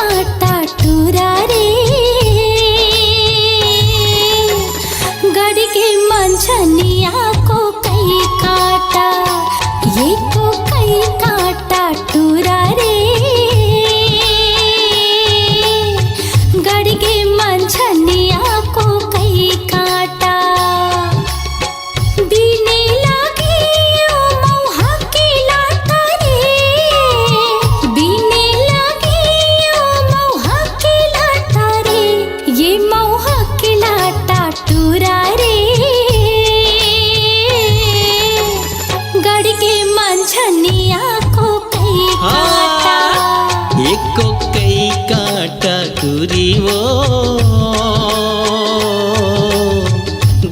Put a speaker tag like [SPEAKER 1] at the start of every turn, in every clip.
[SPEAKER 1] काटा टूरा रे गड़गे मंझनिया को कई काटा ये को कई काटा टूरा रे गड़गे मंझनिया को कई काटा बीने लागी ओ मौहा की लाटा रे बीने लागी ओ मौहा की लाटा रे ये मौहा की लाटा टूरा रे गड़गे मंझनिया को कई काटा
[SPEAKER 2] एक को कई काटा टूरी वो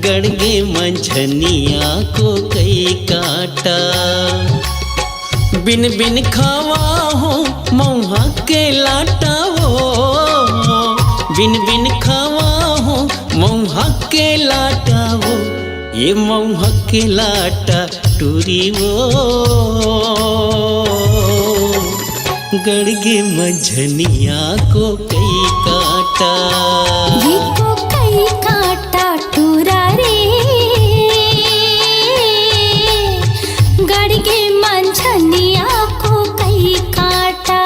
[SPEAKER 2] गड़गे मंझनिया को कई काटा बिन बिन खावा हो मौहा के लाटा हो बिन बिन खावा हो मौहा के लाटा हो ये मौहा के लाटा टूरी वो गड़गे मंझनिया को कई काटा
[SPEAKER 1] ये को कई काटा टूरा रे गड़गे मंझनिया को कई काटा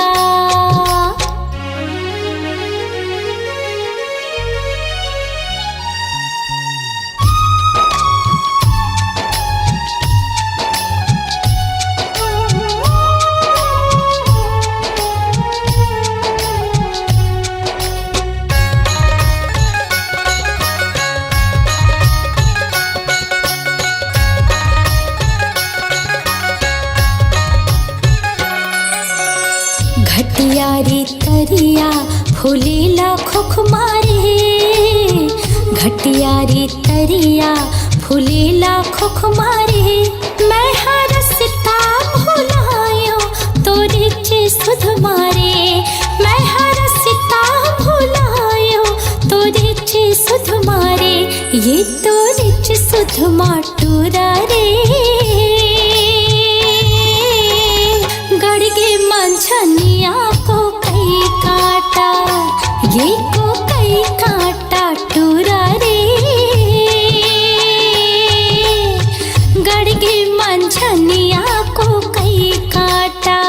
[SPEAKER 1] घटिया रे तरिया फूलेला खोख मारे घटिया रे तरिया फूलेला खोख मारे मैं हरसता भुलायो तोरे चे सुध मारे मैं हरसता भुलायो तोरे चे सुध मारे ये तोरे चे सुध माटूरा रे गड़गे मंझनिया को कई काटा ये को कई काटा टूरा रे गड़गे मंझनिया को कई काटा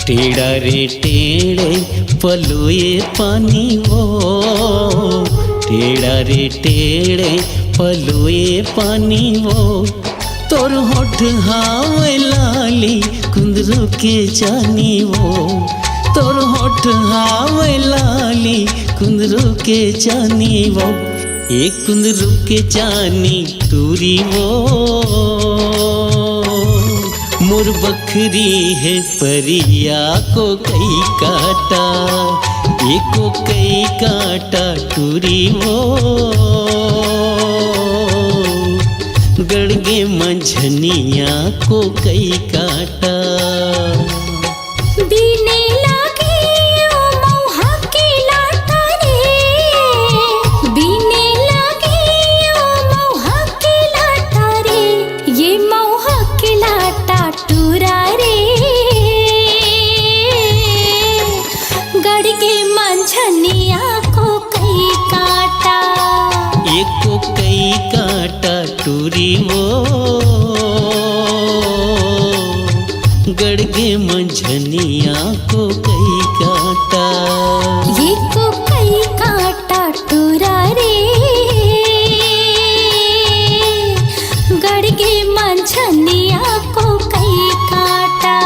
[SPEAKER 2] टेढ़ा रे टेढ़े पलुए पानी वो टेढ़ा रे टेढ़े पलुए पानी वो तोर होठ हावे लाली कुंदरू के जानी वो तोर होठ हावे लाली कुंदरू के जानी वो एक कुंदरू के जानी टूरी वो मोर बखरी है परिया को कई काटा एको कई काटा टूरी वो गड़गे मंझनिया को कई काटा
[SPEAKER 1] बीने लागी ओ मौहा की लाटा रे बीने लागी ओ मौहा की लाटा रे ये मौहा की लाटा टूरा रे गड़गे मंझनिया को कई काटा
[SPEAKER 2] एको कई काटा टूरी वो गड़गे मंझनिया को कई काटा
[SPEAKER 1] ये को कई काटा टूरा रे गड़गे मंझनिया को कई काटा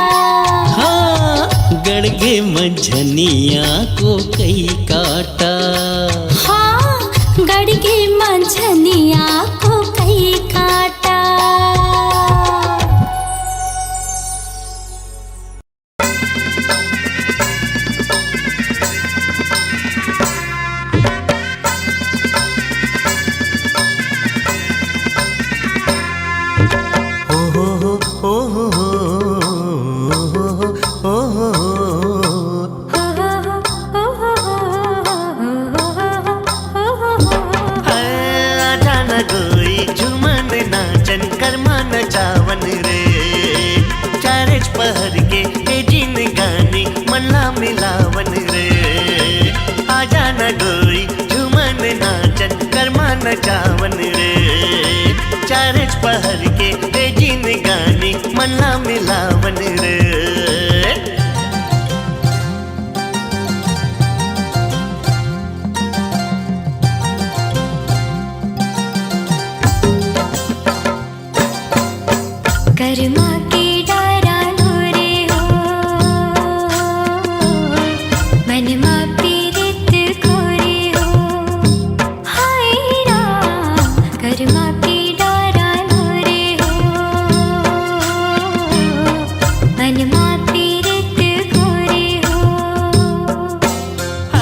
[SPEAKER 2] हाँ गड़गे मंझनिया को कई काटा
[SPEAKER 1] हाँ गड़गे मंझनिया को कई काटा
[SPEAKER 3] न डोई झूमन नाचन कर्मा नचावन रे चारच पहर के तेजीन गानी मन्ना मिलावन रे
[SPEAKER 1] कर्मा के डारा लो रे हो मन मा पीरित खोरे हो हाय राम कर्मा के डारा लो रे हो मन मा पीरित खोरे हो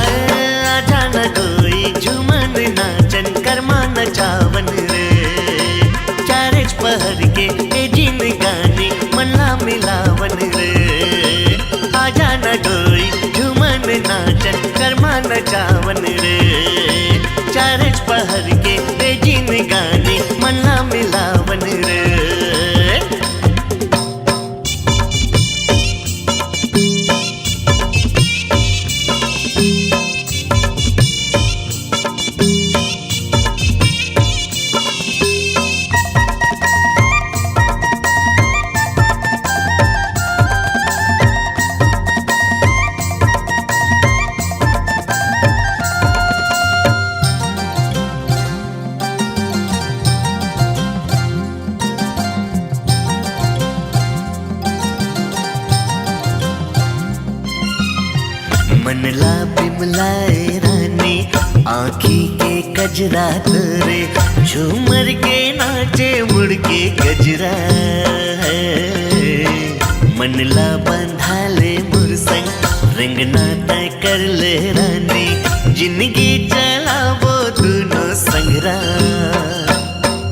[SPEAKER 3] आजा न डोई झूमन नाचन कर्मा नचावन रे चारच पहर के तेजीन गानी मन्ना मिलावन रे आजा न डोई झूमन नाचन कर्मा नचावन रे चारच पहर के तेजीन गानी मन्ना मिलावन रे मनला बिमलाए रानी आँखी के कजरा तोरे झूमर के नाचे मुड़ के गजरा है मनला बंधा ले मुरसंग रंगना तय कर ले रानी जिंदगी चला वो दोनों संगरा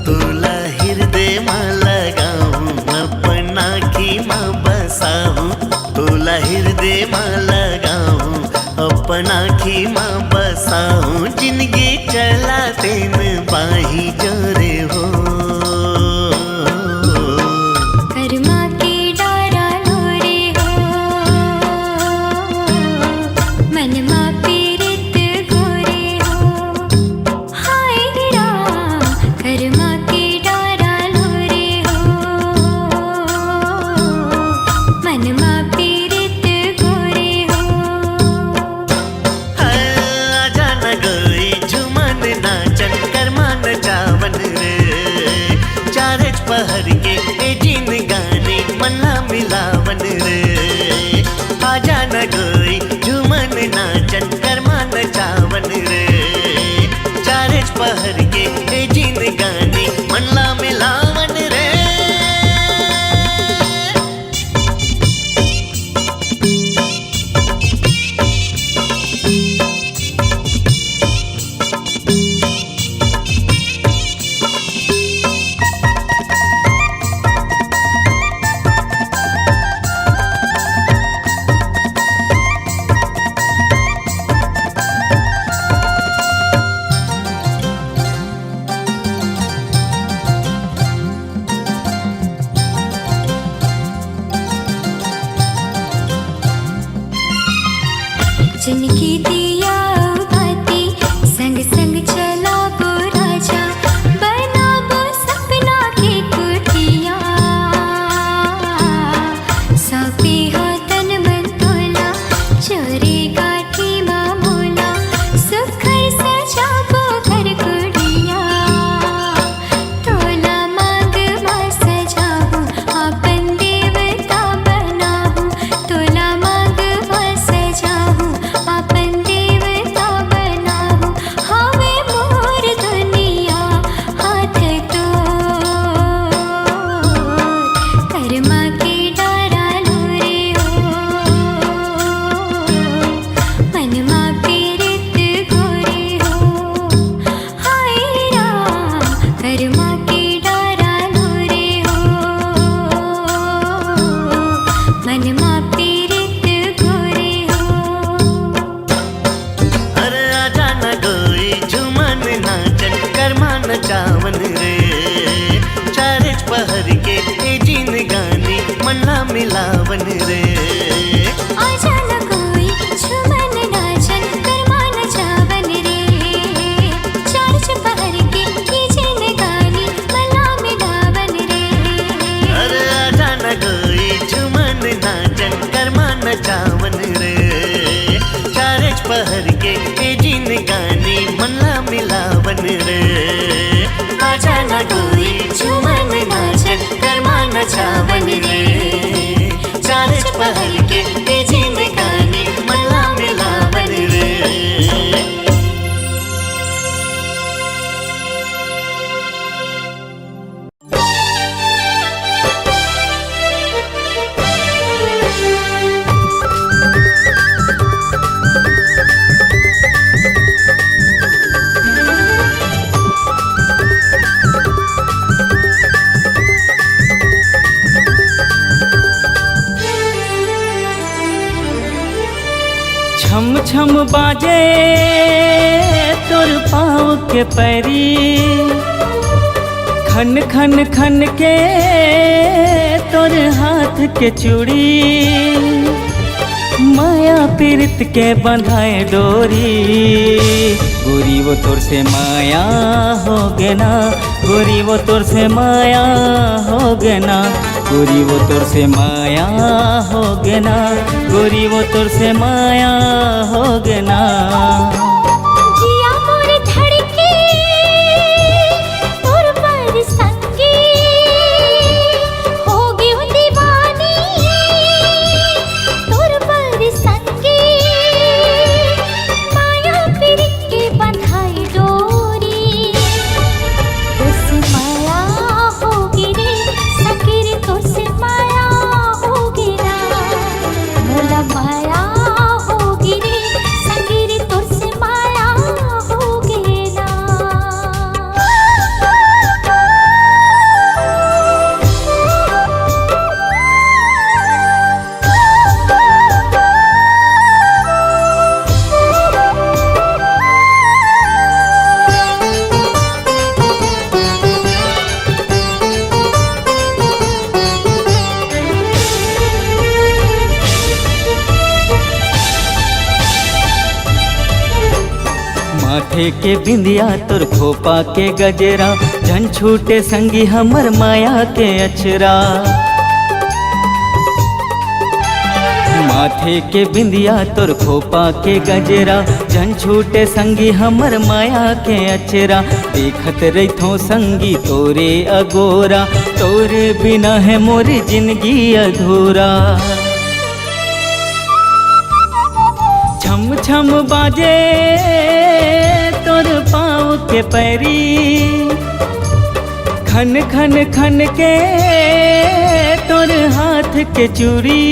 [SPEAKER 3] तोला हृदय माँ लगाऊं अपना की माँ बसाऊं तोला हृदय माँ लगाऊं अपना की माँ बसाऊं जिंदगी चला तेन बाही जोरे हो
[SPEAKER 1] कर्मा के डारा लो रे हो मन मा पीरित घोरे हो हाय राम कर्मा के डारा लो रे हो मन मा पीरित घोरे हो
[SPEAKER 3] आजा न गई झूमन नाचन कर्मा नचावन रे चारच पहर के तेजीन गानी मन्ना मिलावन रे आजा न गई झूमन नाचन कर्मा नचावन रे चारच पहर के तेजीन गानी मन्ना मिलावन रे
[SPEAKER 1] जिनकी दिया बाती संग संग चला वो राजा बना वो सपना की कुटिया सौंपे हो तन मन तोला चोरी गाठी मामूला सुखर सजा वो घर कुड़िया तोला मांग मा सजाऊं आपन देवता बनाऊं तोला मांग मा सजाऊं आपन देवता बनाऊं हवे मोर दुनिया हाथ तो कर्मा के डारा लो रे हो मन मा पीरित घोरे हो हाय राम कर्मा के डारा लो रे हो मन मा पीरित घोरे हो
[SPEAKER 3] अरे आजा न गई झूमन नाचन कर्मा नचावन रे चारच पहर के तेजीन गानी मन्ना मिलावन रे
[SPEAKER 1] आजा न कोई झूमन नाचन कर्मा नचावन
[SPEAKER 4] छम बाजे तोर पाँव के पैरी, खन खन खन के तोर हाथ के चूड़ी, माया पीरित के बंधाए डोरी। गोरी वो तोर से माया हो गे ना, गोरी वो तोर से माया हो गे ना, गोरी वो तोर से माया हो गे ना, गोरी वो तोर से माया हो गे ना।
[SPEAKER 1] जिया मोर धड़के तोर पर संगी, हो गई हूँ दीवानी तोर पर संगी, माया पीरित के बंधाई डोरी। तुझसे माया होगी रे सखी रे, तुझसे माया होगी ना, मोला माया होगी रे सखी रे, तुझसे माया होगी ना।
[SPEAKER 4] माथे के बिंदिया तोर खोपा के गजरा, झन छूटे संगी हमर माया के अचरा। माथे के बिंदिया तोर खोपा के गजरा, झन छूटे संगी हमर माया के अचरा। देखत रहिथो संगी तोरे अगोरा, तोरे बिना है मोर जिंदगी अधूरा। छम छम बाजे तोर पाँव के पैरी, खन खन खन के तोर हाथ के चूड़ी,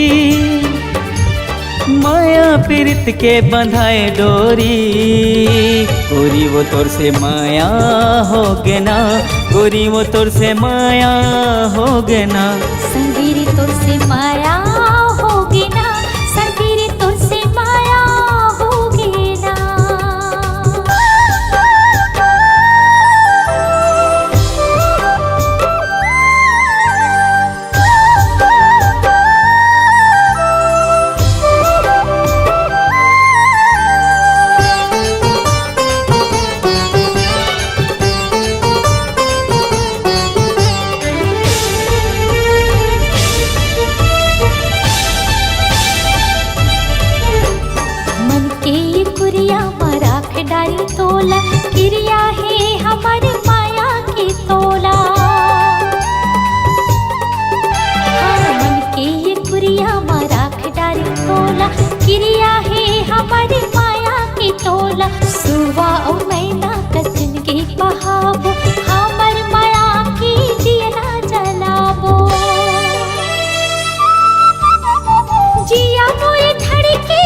[SPEAKER 4] माया पीरित के बंधाए डोरी। गोरी वो तोर से माया हो गे ना, गोरी वो तोर से माया हो गे ना।
[SPEAKER 1] संगी रे तुझसे माया होगी ना, संगी रे तुझसे माया होगी ना। मन के ये कुरिया मराख डारी तोला, क्रिया है हमारे माया की तोला। हाँ, मन के ये कुरिया मराख डारी तोला, क्रिया है हमारे माया की तोला। सुवा और मैना कसन के बहाबो, हमर माया की दिया ना जलाबो। जिया मोर धड़के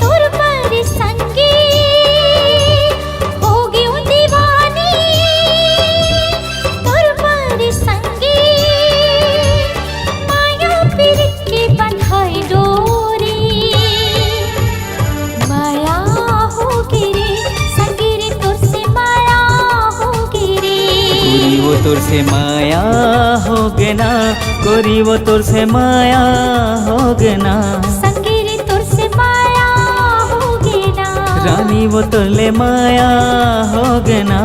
[SPEAKER 1] तोर पर संगी, हो गई हूँ दीवानी तोर पर संगी, माया पीरित के बंधाई डोरी। माया होगी रे संगी रे, तुझसे माया होगी रे।
[SPEAKER 4] गोरी वो तोर से माया हो गे ना, गोरी वो तोर से माया हो गे ना।
[SPEAKER 1] संगी रे तुझसे माया होगी ना,
[SPEAKER 4] रानी वो तोर ले माया हो गे ना।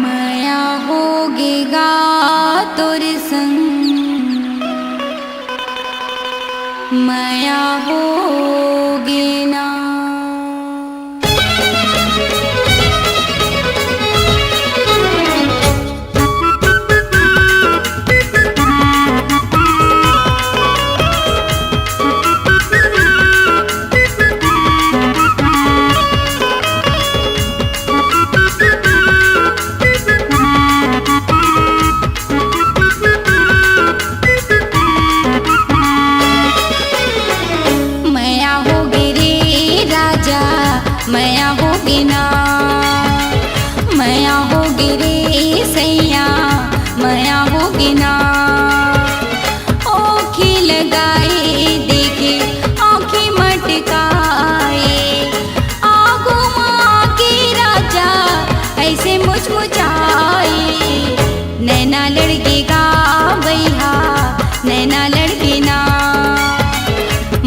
[SPEAKER 5] माया होगेगा तोर संग, माया होगे ना। होगी रे सैया माया होगी ना। ओखी लगाए देखे आँखें मटकाए, आगो माँ के राजा ऐसे मुचमुचाए। नैना लड़केगा भैया नैना लड़के ना,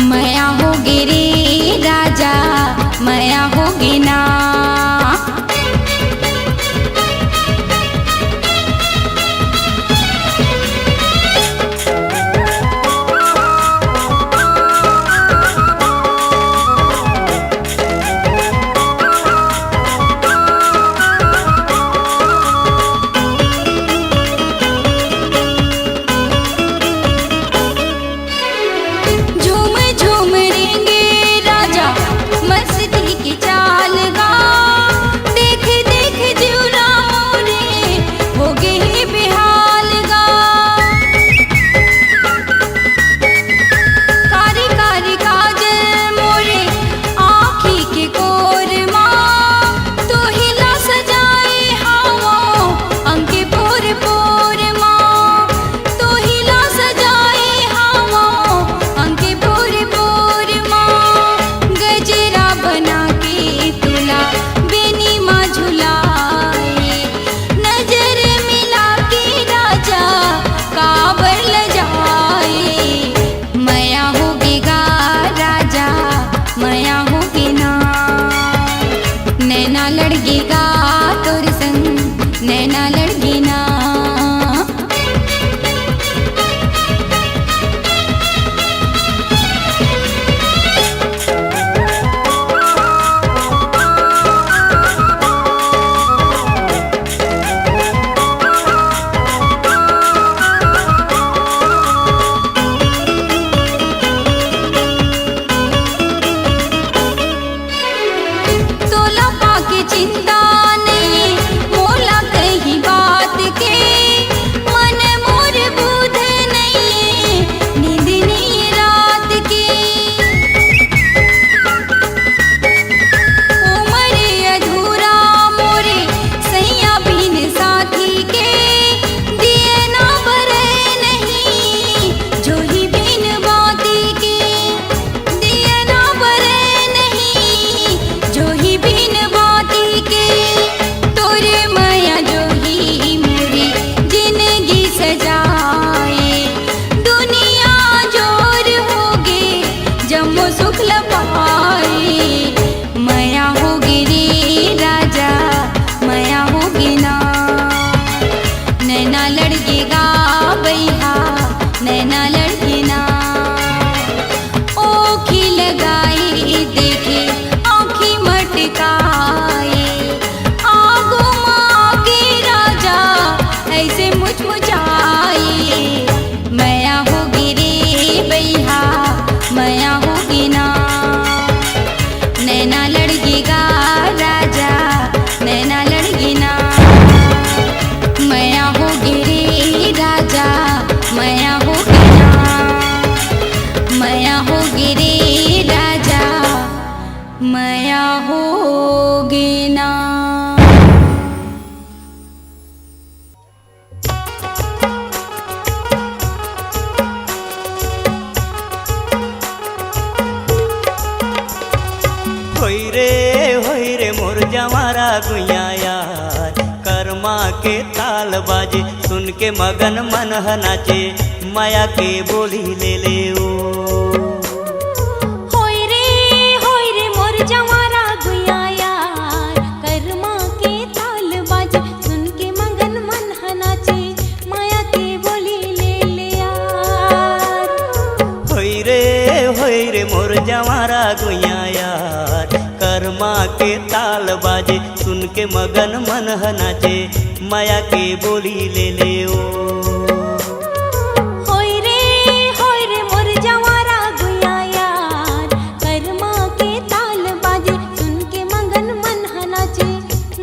[SPEAKER 5] माया होगी रे राजा माया होगी ना। झूम झूम रेंगे राजा मस्ती की चाल गा, देख देख जीवरा मोरे हो गए बेहाल गा। कारी कारी काजल मोरे आँखी के कोर माँ, तो हिला सजाए हवा अंके पोर पोर माँ, तो हिला सजाए हवा अंके पोर पोर माँ। गजरा बना के तुला बेनी माँ झुलाए, नजर मिला के राजा काबर ल जाए। माया होगी गा राजा माया होगी ना, नैना लड़गेगा तोर संग नैना लड़गी ना। तोला पाके चिंता नहीं मोला कही बात के, मन मोर बुध नहीं नींद नहीं रात के। उमर अधूरा मोरे सैया बिन साथी के, दिए ना बरे नहीं जोही बिन बाती के, दिए ना बरे नहीं जोही बिन बाती के। तोरे माया जोही मोरी जिंदगी सजाए, दुनिया जोर होगे जम्मो सुख लपाए। माया होगी रे राजा माया होगी ना, नैना लड़केगा भैया नैना लड़के ना। ओखी लगाए देखे आँखें मटकाए, आगो माँ के राजा ऐसे मुचमुचाए। माया होगी रे भैया माया होगी ना, नैना लड़केगा राजा नैना लड़गी ना। माया होगी रे राजा माया होगी ना, माया होगी रे राजा माया होगी ना।
[SPEAKER 4] होई रे मोर जवारा गुइया यार, कर्मा के ताल बाजे सुन के मगन मन ह नाचे, माया के बोली ले ले ओ।
[SPEAKER 1] होय रे मोर जवारा गुया यार, कर्मा के ताल बाजे सुन के मगन मन ह नाचे, माया के बोली ले ले यार।
[SPEAKER 4] होई रे मोर जवारा गुइया यार, कर्मा के ताल बाजे सुन के मगन मन ह नाचे, माया के बोली ले ले ओ।
[SPEAKER 1] होय रे मोर जवारा गुया यार, कर्मा के ताल बाजे सुन के मगन मन ह नाचे,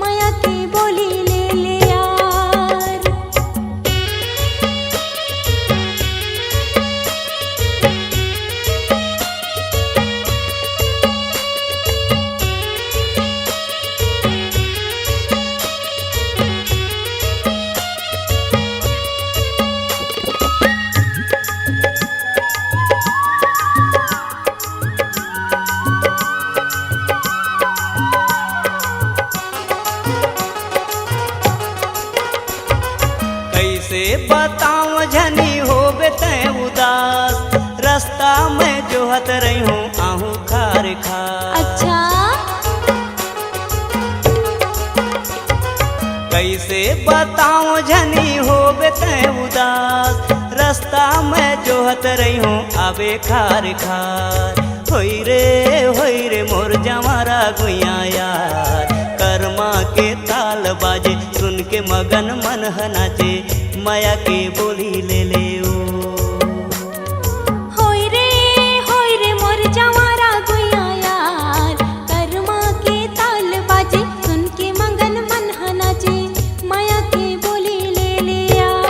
[SPEAKER 1] माया के बोली ले ले यार।
[SPEAKER 4] कैसे बताऊं झनी होबे तै उदास, रास्ता में जोहत रही हूँ आहू खार खार।
[SPEAKER 1] अच्छा
[SPEAKER 4] कैसे बताऊं झनी होबे तै उदास, रास्ता में जोहत रही हूँ आबे खार खार। होई रे मोर जवारा गुइया यार, कर्मा के ताल बाजे सुन के मगन मन नाचे, माया के बोली ले ले ओ।
[SPEAKER 1] होई रे मोर जवारा गुइया यार, कर्मा के ताल बाजे सुन के मगन मन नाचे, माया के बोली ले ले यार।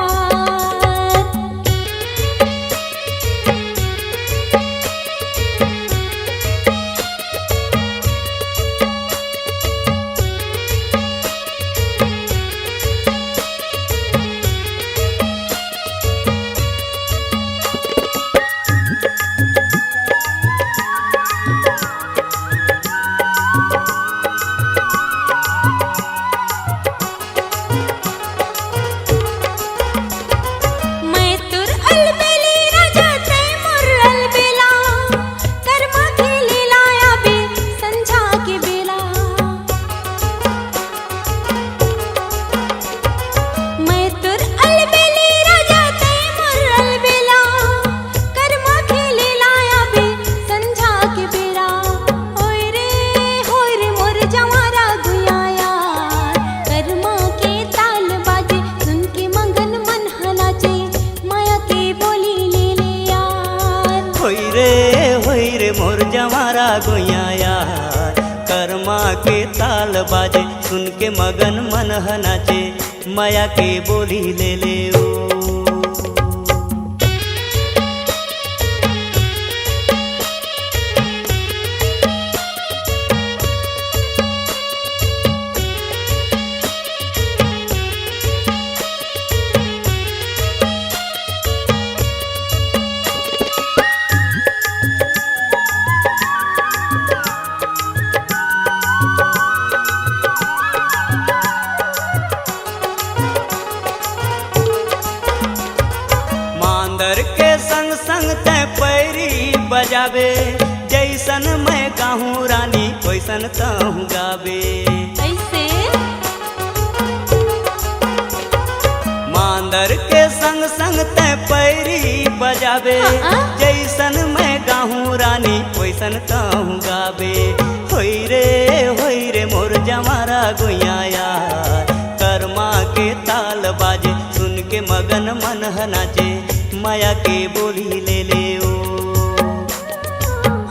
[SPEAKER 1] मैं तुर अलबेली राजा ते मोर अलबेला, कर्मा के लीला आबे संझा के बेला। मैं तुर अलबेली राजा ते मोर अलबेला, कर्मा के लीला आबे संझा के बेला। होय रे मोर जवारा गुइया यार, कर्मा के ताल बाजे सुन के मगन मन नाचे, माया के बोली ले ले यार।
[SPEAKER 4] होई रे मोर जवारा गुइया यार, कर्मा के ताल बाजे सुन के मगन मन नाचे, माया के बोली ले ले ओ। मांदर के संग संग तै पैरी बजावे, जैसन मैं गाहूँ रानी वैसन तहूँ गावे।
[SPEAKER 1] ऐसे
[SPEAKER 4] मांदर के संग संग तै पैरी बजावे, जैसन मैं गाहूँ रानी वैसन तहूँ गावे। होई रे मोर जवारा गुइया यार, कर्मा के ताल बाजे सुन के मगन मन नाचे, माया के बोली ले ले ओ।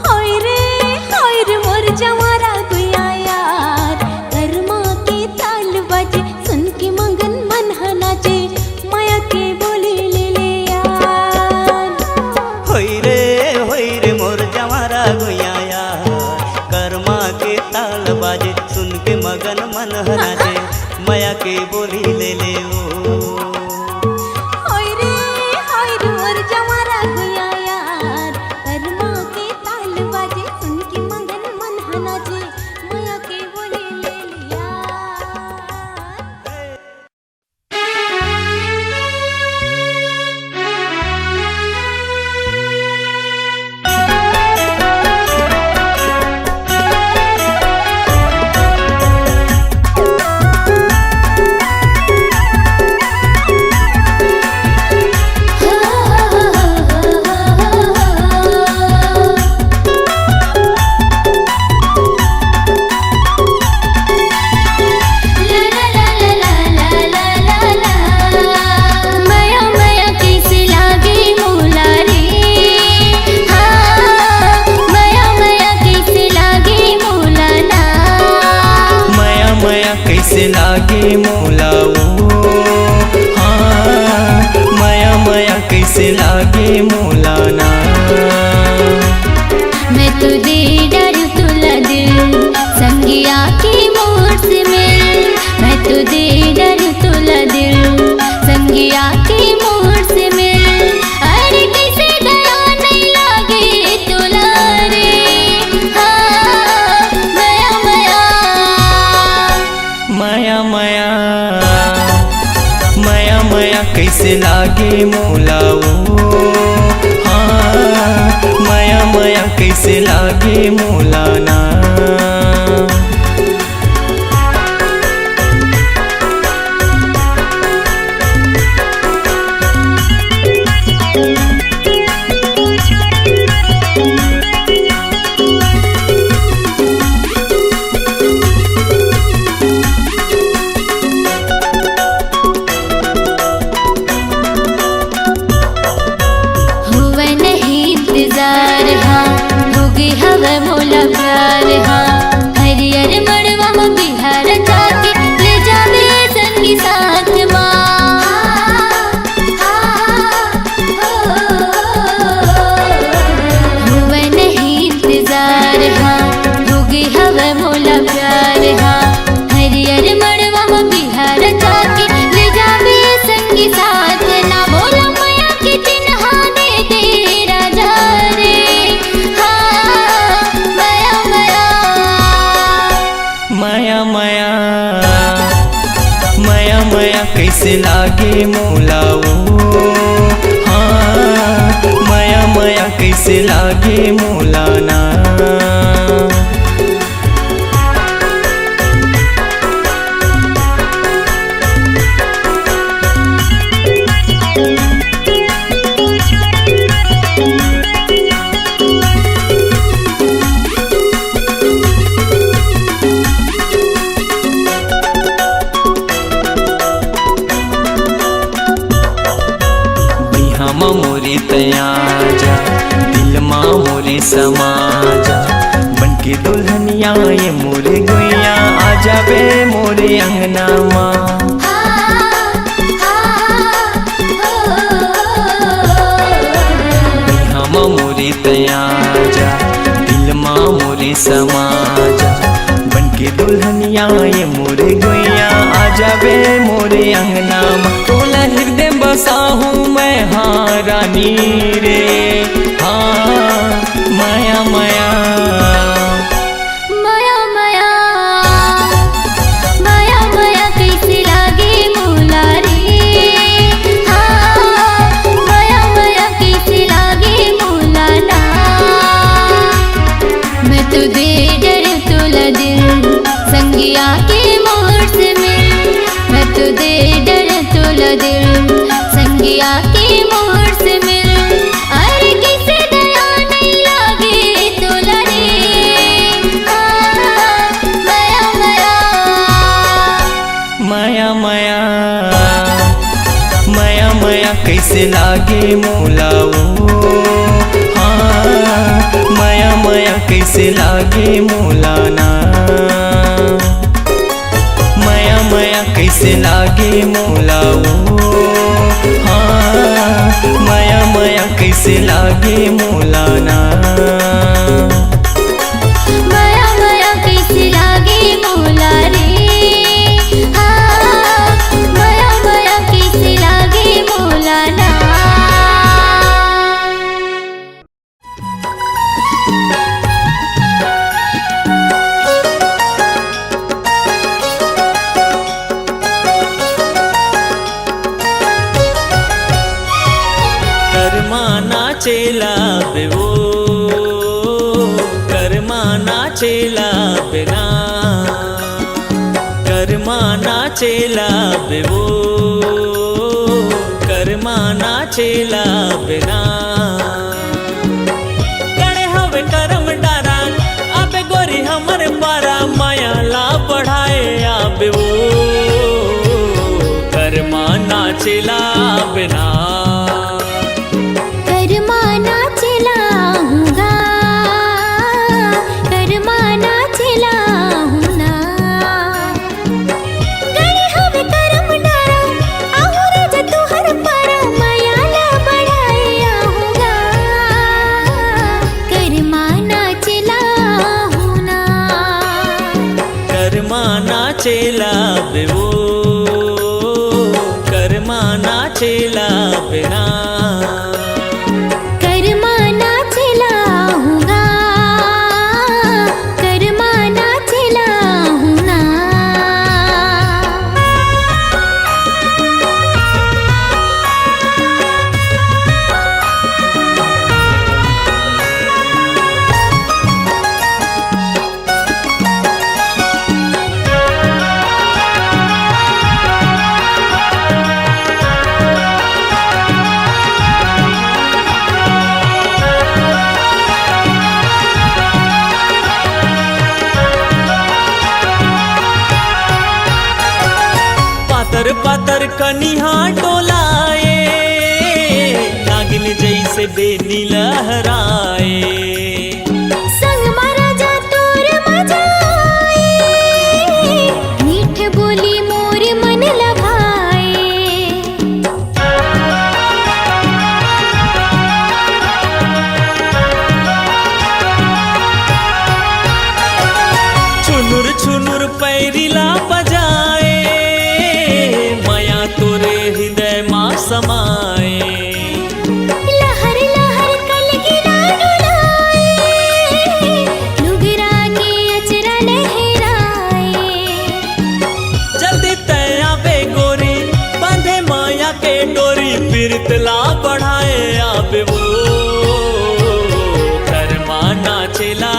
[SPEAKER 1] होय रे मोर जवारा गुइया यार, कर्मा के ताल बाजे सुन के मगन मन नाचे, माया के बोली ले ले यार।
[SPEAKER 4] होई रे मोर जवारा गुइया यार, कर्मा के ताल बाजे सुन के मगन मन नाचे, माया के बोली ले ले ओ।
[SPEAKER 1] होय रे मोर जवारा गुइया यार, कर्मा के ताल बाजे सुन के मगन मन नाचे, माया के बोली ले ले यार।
[SPEAKER 2] कैसे लागे मोला ओ, हाँ माया माया कैसे लागे मोला ना।
[SPEAKER 1] मैं तुझे डर तुला दिल संगिया की मोर से मिल, मैं तुझे डर तुला दिल संगिया की मोर से मिल। अरे कैसे दया नहीं लागे तुला रे, हाँ माया माया
[SPEAKER 2] माया माया माया
[SPEAKER 4] माया कैसे लागे मोला वो, हाँ माया माया कैसे लागे मोला ना।
[SPEAKER 1] हुआ नहीं इंतजार हाँ, होगी हवा मोला प्यार हाँ। हरियर मड़वा में बिहार जाके ले जावे संगी साथ माँ। हुआ नहीं इंतजार हाँ, होगी हवा मोला प्यार हाँ। हरियर मड़वा में बिहार जाके ले जावे संगी साथ ना। बोला माया के चिन्हाने तेरा जा रे हाँ, माया माया
[SPEAKER 4] माया माया माया माया कैसे लागे मोला वो, हाँ माया माया कैसे लागे मोला ना। बिहामा मोरे तया जा, दिल मा मोरे समा जा। बनके दुल्हनिया ये मोरे गुइया आ जाबे मोरे अंगना माँ। बिहामा मोरे तया जा, दिल मा मोरे समा जा। बनके दुल्हनिया ये मोरे गुइया आ जाबे मोरे अंगना माँ। तोला हृदय बसा हूँ मैं हाँ रानी रे, हाँ माया माया
[SPEAKER 1] माया माया माया माया कैसे लागे मोला रे हाँ, माया माया कैसे लागे मोला ना। मैं तो दे डर तोला दिल संगिया के मोर से मिल। मैं तो दे डर तोला दिल संगिया के मोर से मिल। अरे किसे दया नहीं लागे तोला रे हाँ, माया माया
[SPEAKER 4] माया माया माया माया कैसे लागे मोला वो, हाँ माया माया कैसे लागे मोला ना। माया माया कैसे लागे मोला वो, हाँ माया माया कैसे लागे मोला ना।
[SPEAKER 1] माया माया कैसे लागे मोला रे हाँ, माया माया कैसे लागे मोला ना।
[SPEAKER 2] कर्मा नाचेला बेवो, कर्मा नाचेला बेना। कर्मा नाचेला बेवो, कर्मा नाचेला बेना। गणे हवे करम डारा आबे गोरी हमर पारा, माया ला बढ़ाए आबे वो। कर्मा नाचेला बेना,
[SPEAKER 1] कर्मा नाचेला हूँगा, कर्मा नाचेला हूँ ना। गणे हवे करम डारा आहुरे जे तुहर पारा, माया ला बढ़ाए आहूँगा। कर्मा नाचेला हूँ ना।
[SPEAKER 2] कर्मा नाचेला बेवो, कर्मा नाचेला
[SPEAKER 4] पातर पातर कनिहा डोलाए, नागिन जैसे बेनी लहराए।
[SPEAKER 1] संग महाराजा तोर मजा आए, मीठ बोली मोर मन लभाए।
[SPEAKER 4] छुनुर छुनुर पैरिला बजाए, माया तोरे हृदय माँ समाए।
[SPEAKER 1] लहर लहर कलगिरा डुलाए, लुगरा के अचरा लहराए।
[SPEAKER 4] जल्दी तया बे गोरी, बांधे माया के डोरी, पीरतला बढ़ाए आबे वो, कर्मा नाचेला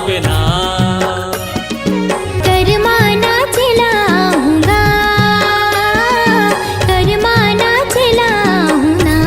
[SPEAKER 4] बिना।
[SPEAKER 1] कर्मा नाचेला हूँगा, कर्मा नाचेला हूँ ना।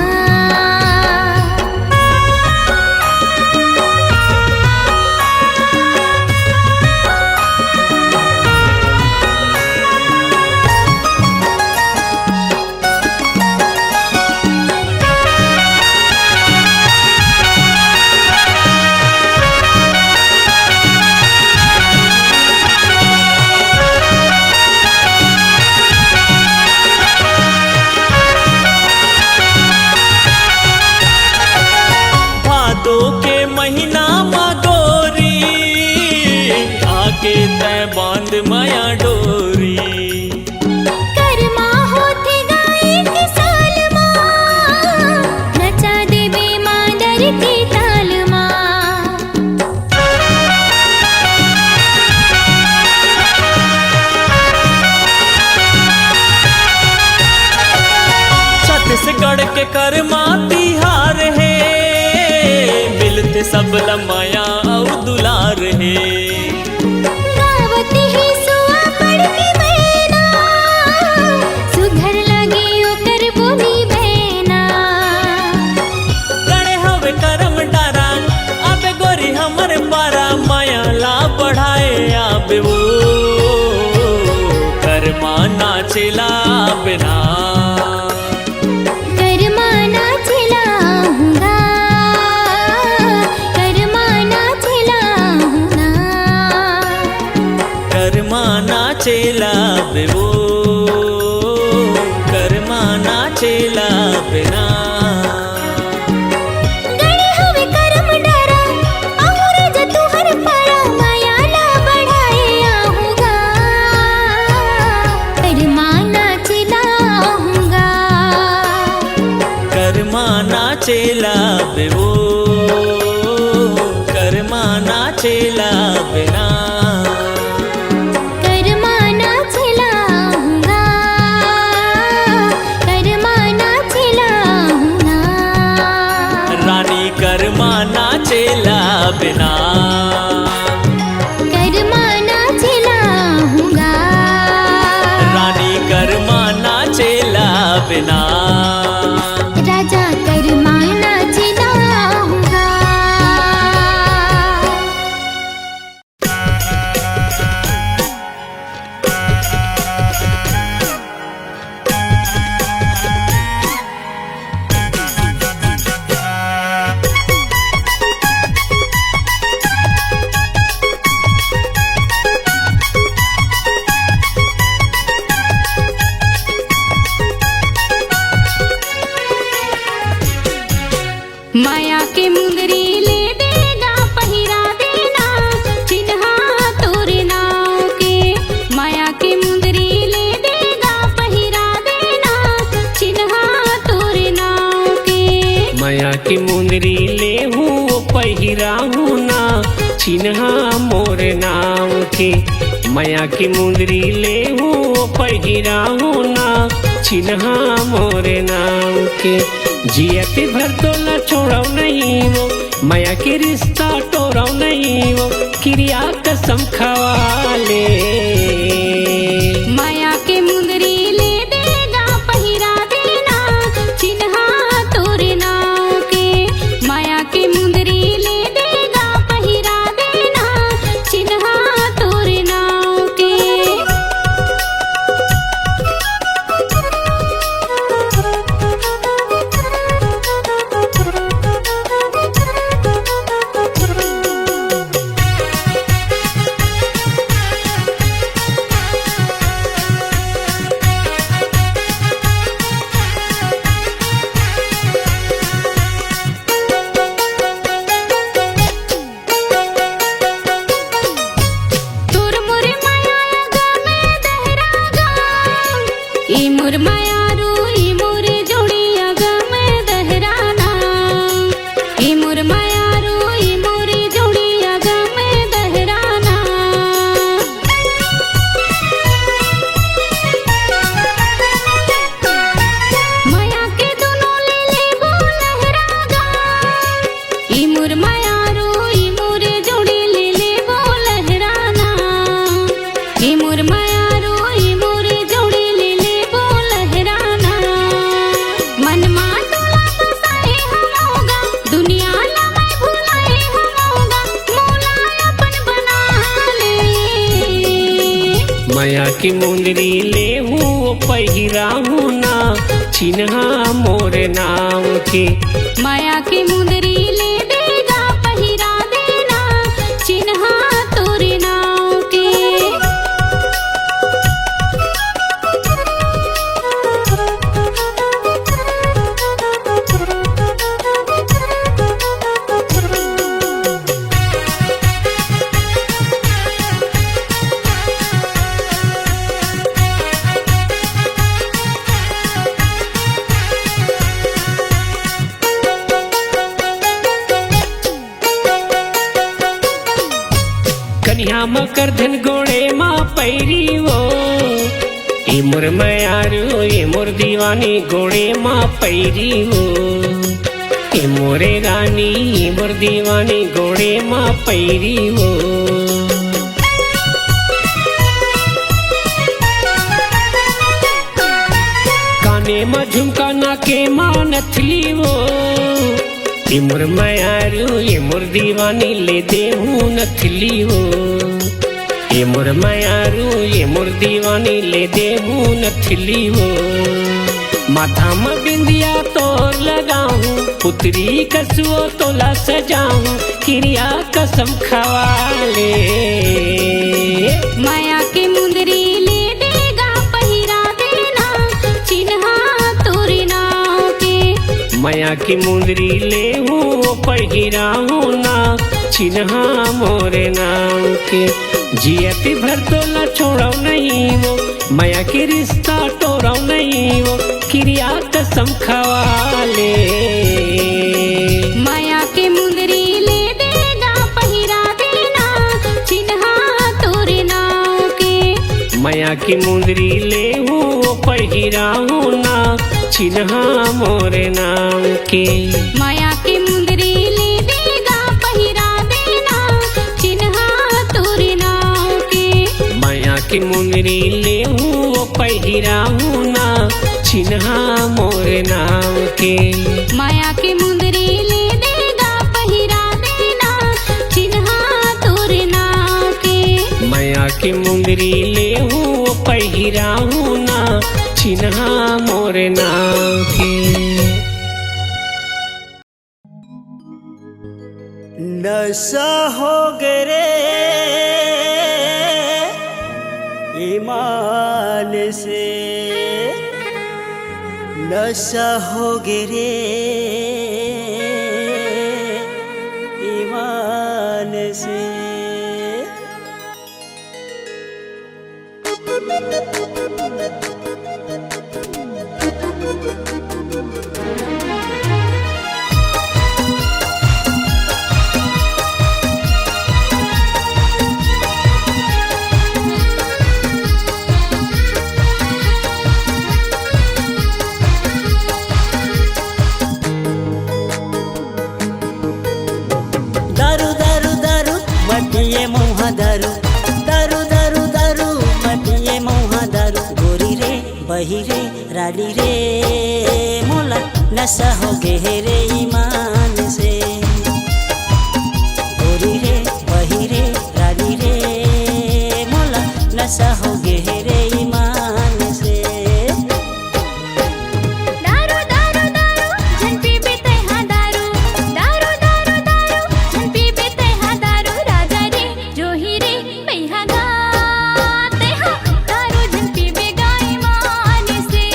[SPEAKER 4] भादो के महीना माँ गोरी, आके तय बांध माया डोरी।
[SPEAKER 1] कर्मा होते गाए के साल माँ, नचा देवे मादर के ताल माँ।
[SPEAKER 4] छत्तीसगढ़ के कर्मा तिहार है, मिलते सब लमाया और दुलार है।
[SPEAKER 1] गावत ही सुआ पड़ के बहना, सुघर लगे ओकर बोली बहना।
[SPEAKER 4] गणे हवे करम डारा, आबे गोरी हमर पारा, माया ला बढ़ाए आबे वो, कर्मा नाचेला बिना।
[SPEAKER 1] कर्मा नाचेला हूँगा, कर्मा नाचेला हूँ ना।
[SPEAKER 4] कर्मा नाचेला बे वो, कर्मा नाचेला बिना।
[SPEAKER 1] गणे हवे करम डारा, आहुर ज तुहर पारा, माया ला बढ़ाए आहूँगा, कर्मा नाचेला हूँगा।
[SPEAKER 4] कर्मा नाचेला बे वो, कर्मा नाचेला बिना।
[SPEAKER 1] कर्मा नाचेला हूँगा, कर्मा नाचेला हूँ ना।
[SPEAKER 4] रानी कर्मा नाचेला बिना।
[SPEAKER 1] कर्मा नाचेला हूँगा,
[SPEAKER 4] रानी कर्मा नाचेला बिना।
[SPEAKER 1] राजा कर्मा नाचेला हूँगा। माया के मुंदरी ले देगा पहिरा देना, चिन्हा तोरे नाव के। माया के मुंदरी ले देगा पहिरा देना, चिन्हा तोरे नाव के।
[SPEAKER 2] माया की मुंदरी ले हूँ पहिरा हूँ ना, चिन्हा मोर नाम के। माया की मुंदरी ले हूँ पहिरा हूँ ना, चिन्हा मोर नाम के। जियते भर तो न छोड़ो नहीं वो, माया के रिश्ता तोड़ो नहीं वो, क्रिया कसम खवा ले।
[SPEAKER 1] माया के मुंदरी ले देगा पहिरा देना, चिन्हा तोरे नाव के। माया के मुंदरी ले देगा पहिरा देना, चिन्हा तोरे नाव के। ई मोर मायारू ई मोर जोड़िया गम दहराना ई मोर मायारू ई मोर जोड़िया गम दहराना माया के दोनों ले लेबो लहरागा ई मोर मायारू ई मोर जोड़ी ले लेबो लहराना ई मोर मायारू ई मोर जोड़ी ले लेबो लहराना मन मा टोला तो साहे हमोगा दुनिया ला मैं भुलाए हमोगा मोला अपन बना ले
[SPEAKER 2] माया की मुंदरी ले हूँ पहिरा हूँ ना चिन्हा मोर नाम के
[SPEAKER 1] माया की मुंदरी ले देगा पहिरा देना चिन्हा तोरे नाव के
[SPEAKER 2] कन्या मकर धन गोड़े माँ पैरी वो ए मोर मायारू ए मोर दीवानी गोड़े माँ पैरी वो ए मोरे रानी ए मोर दीवानी गोड़े माँ पैरी वो काने में झुमका नाके माँ नथली वो ए मोर मायारू ए मोर दीवानी ले दे हूँ नथली वो ए मोर मायारू ए मोर दीवानी ले दे हूँ नथली वो माथा में बिंदिया तोर लगाऊं पुतरी कसुओ तोला सजाऊं क्रिया कसम खवा ले
[SPEAKER 1] माया की मुंदरी ले देगा पहिरा देना चिन्हा तोरे नाव के
[SPEAKER 2] माया की मुंदरी ले हूँ पहिरा हूँ ना चिन्हा मोरे नाम के जियती भर तोला छोड़ो नहीं वो माया के रिश्ता तोड़ो नहीं वो क्रिया कसम खवा ले
[SPEAKER 1] माया की मुंदरी ले देगा पहिरा देना चिन्हा तोरे नाव के
[SPEAKER 2] माया की मुंदरी ले हूँ पहिरा हूँ ना चिन्हा मोरे नाम के
[SPEAKER 1] माया की मुंदरी ले देगा पहिरा देना चिन्हा तोरे नाव के
[SPEAKER 2] माया की मुंदरी ले हूँ पहिरा हूँ ना चिन्हा मोरे नाम के
[SPEAKER 1] माया की मुंदरी ले देगा पहिरा देना चिन्हा तोरे नाव के
[SPEAKER 2] माया की मुंदरी ले हूँ पहिरा हूँ ना चिन्हा मोरे नाम के
[SPEAKER 3] नशा हो गए रे ईमान से नशा हो गए रे ईमान से दारू दारू दारू मटिए मुहा दारू दारू दारू दारू मटिए मुहा दारू गोरी रे बही रे राडी रे मोला नशा हो गे रे ईमान से गोरी रे बही रे राडी रे मोला नशा हो गे रे ईमान से
[SPEAKER 1] दारू दारू दारू जन पीबे तेहा दारू दारू दारू दारू जन पीबे तेहा दारू राजा रे जोही रे पैहा गाते हा दारू जन पीबे गाय मान से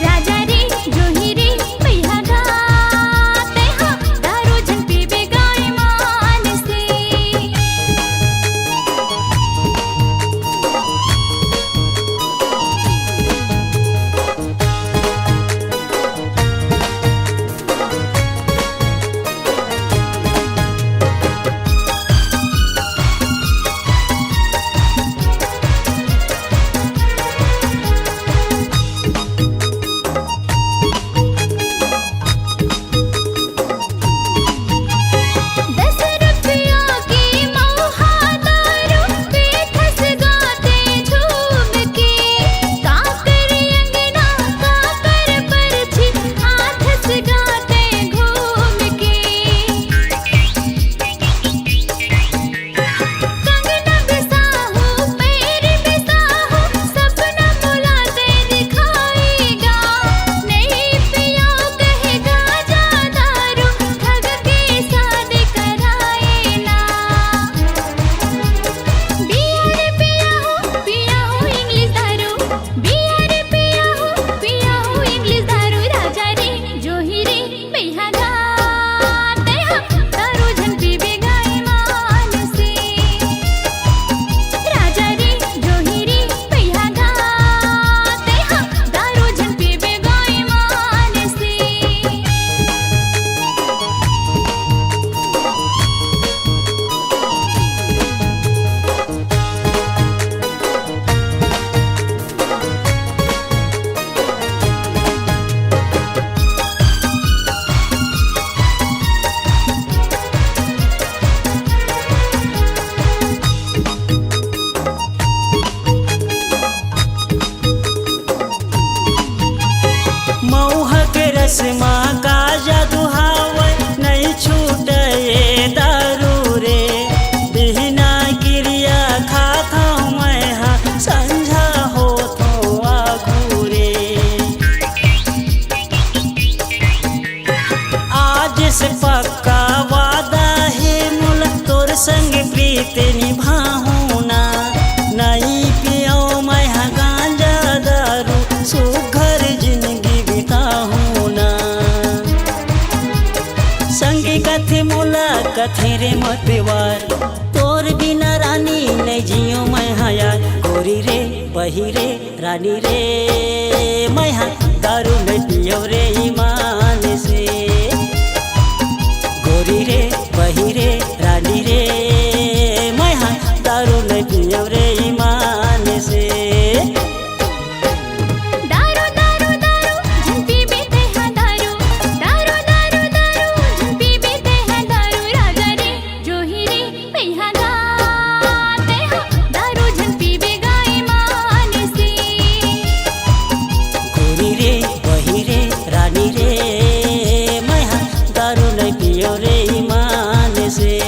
[SPEAKER 1] राजा रे जोही रे पैहा गाते हा दारू जन पीबे गाय मान से
[SPEAKER 4] चश्मा का जादू हावै नहीं छूटे दारू रे बिना गिरिया खाता मैं हाँ संझा हो तो आगू रे आज से पक्का वादा है मुल तोर संग प्रीत निभाऊं ना नहीं पियो मैं हाँ गांजा दारू सुघर जिंदगी बिताऊं ना संगी कथे मोला कथे रे मतवार तोर बिना रानी नहीं जियो मैं हाँ यार गोरी रे बही रे रानी रे मैं हाँ दारू नहीं पियो रे ईमान से गोरी रे बही रे रानी रे मैं हाँ दारू नहीं पियो रे ईमान से
[SPEAKER 1] दारू दारू दारू जन पीबे ते हैं दारू दारू दारू दारू जन पीबे ते हैं दारू राजा रे जोही रे मैहा गाते हो दारू जन पीबे गाय मान से
[SPEAKER 4] गोरी रे बही रे रानी रे मैं हाँ दारू नहीं पियो रे ईमान से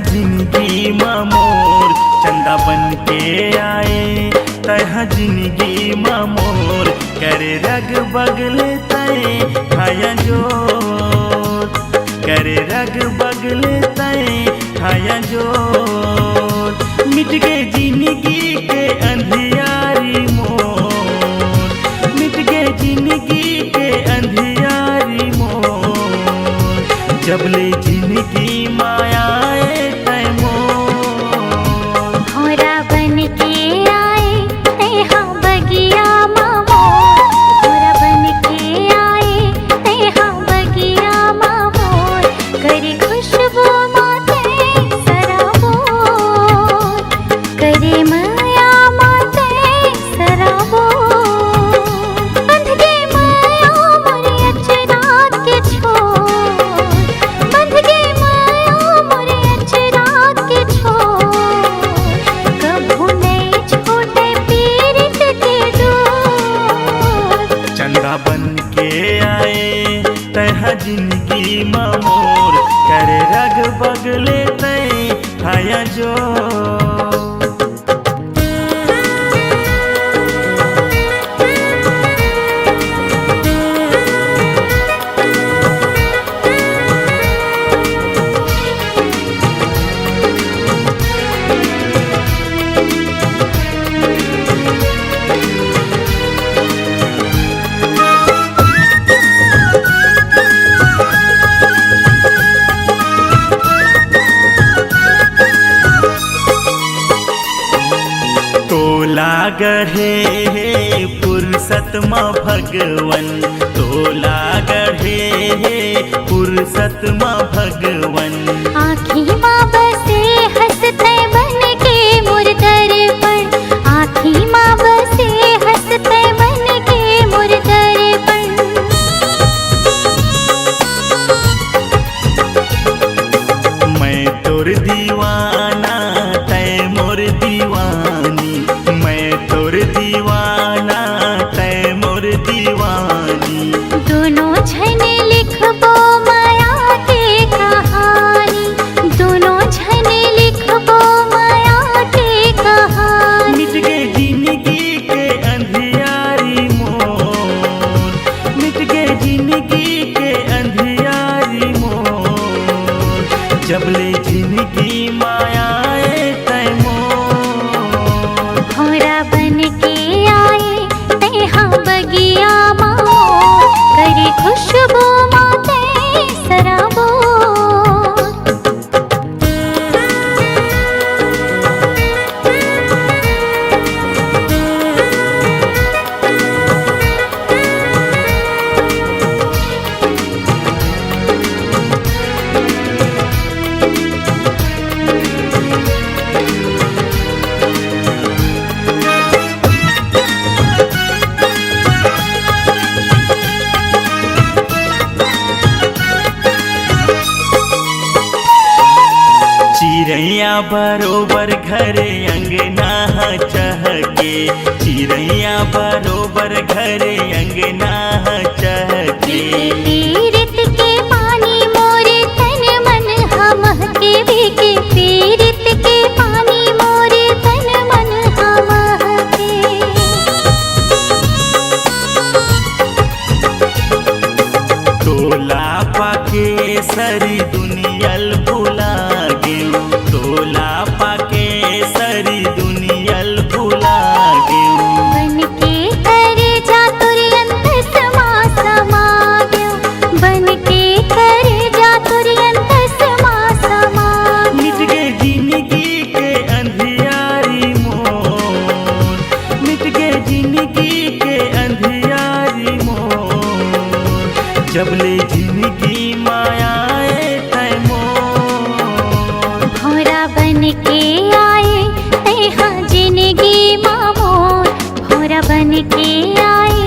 [SPEAKER 4] जिंदगी माँ मोर चंदा बन के आए तह जिंदगी माँ मोर करे रग बगले तय खाया जोत करे रग बगले तय खाया जोत मिट गए जिंदगी के अंधियारी मोर मिट गए जिंदगी के अंधियारी मोर जब ले जिंदगी माया जिंदगी माँ मोर करे रग बगले तय खाया जो गढ़े फुर्सत माँ भगवन तोला गढ़े फुर्सत माँ भगवन
[SPEAKER 1] आँखी माँ बसे हंसते बन के मोर दर्पण आँखी माँ बसे हंसते बन के मोर दर्पण
[SPEAKER 4] मैं तोर दीवाना तय मोर दीवानी दीवाना तय मोर दीवानी
[SPEAKER 1] दोनों जने लिखबो माया के कहानी दोनों
[SPEAKER 4] बरोबर घरे अंगना चहके, चिड़ैया बरोबर घरे अंगना चहके।
[SPEAKER 1] पीरित के पानी मोरे तन मन हमहके भीगे, पीरित के पानी मोरे तन मन हमहके।
[SPEAKER 4] तोला पाके सरी दुनियल भुला गेऊ, तोला पाके सरी दुनियल भुला गेऊ।
[SPEAKER 1] बन के करे जा तुरंत समा समा गयो, बन के करे जा तुरंत समा समा
[SPEAKER 4] मिट गए जिंदगी के अंधियारी मोर, मिट गए जिंदगी के अंधियारी मोर। जबले जिंदगी मायाए तै मोर,
[SPEAKER 1] भौरा बन के आए तेहा जिंदगी मामोर, भौरा बन के आए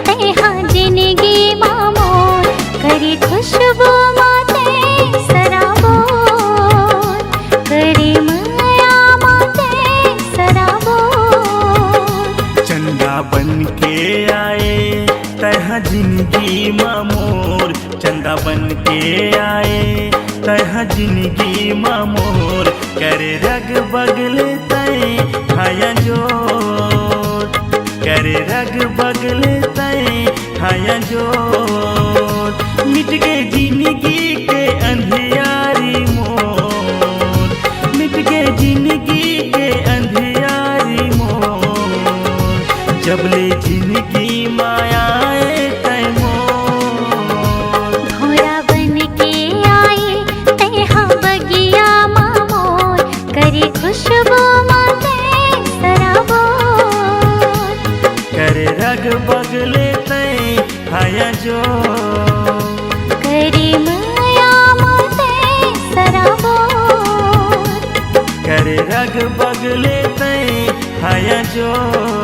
[SPEAKER 1] तेहा जिंदगी मामोर। करे खुशबू माते सराबोर, करे माया माते सराबोर।
[SPEAKER 4] चंदा बन के आए तह जिंदगी मामोर, चंदा बन के आए तह जिंदगी मामोर। करे रग बगले तय हाया जोर, करे रग बगले तय हाया जोर। मिट गए जिंदगी के अंधियारी मोर, मिट गए जिंदगी के अंधियारी मोर। जबले जिंदगी मायाए तै मोर,
[SPEAKER 1] भौरा बन के आए तेहा बगिया मामोर। करे खुशबू माते सराबोर,
[SPEAKER 4] करे रग बगले तय हाया जोर।
[SPEAKER 1] करे माया माते सराबोर।
[SPEAKER 4] करे रग बगले तय हाया जोर।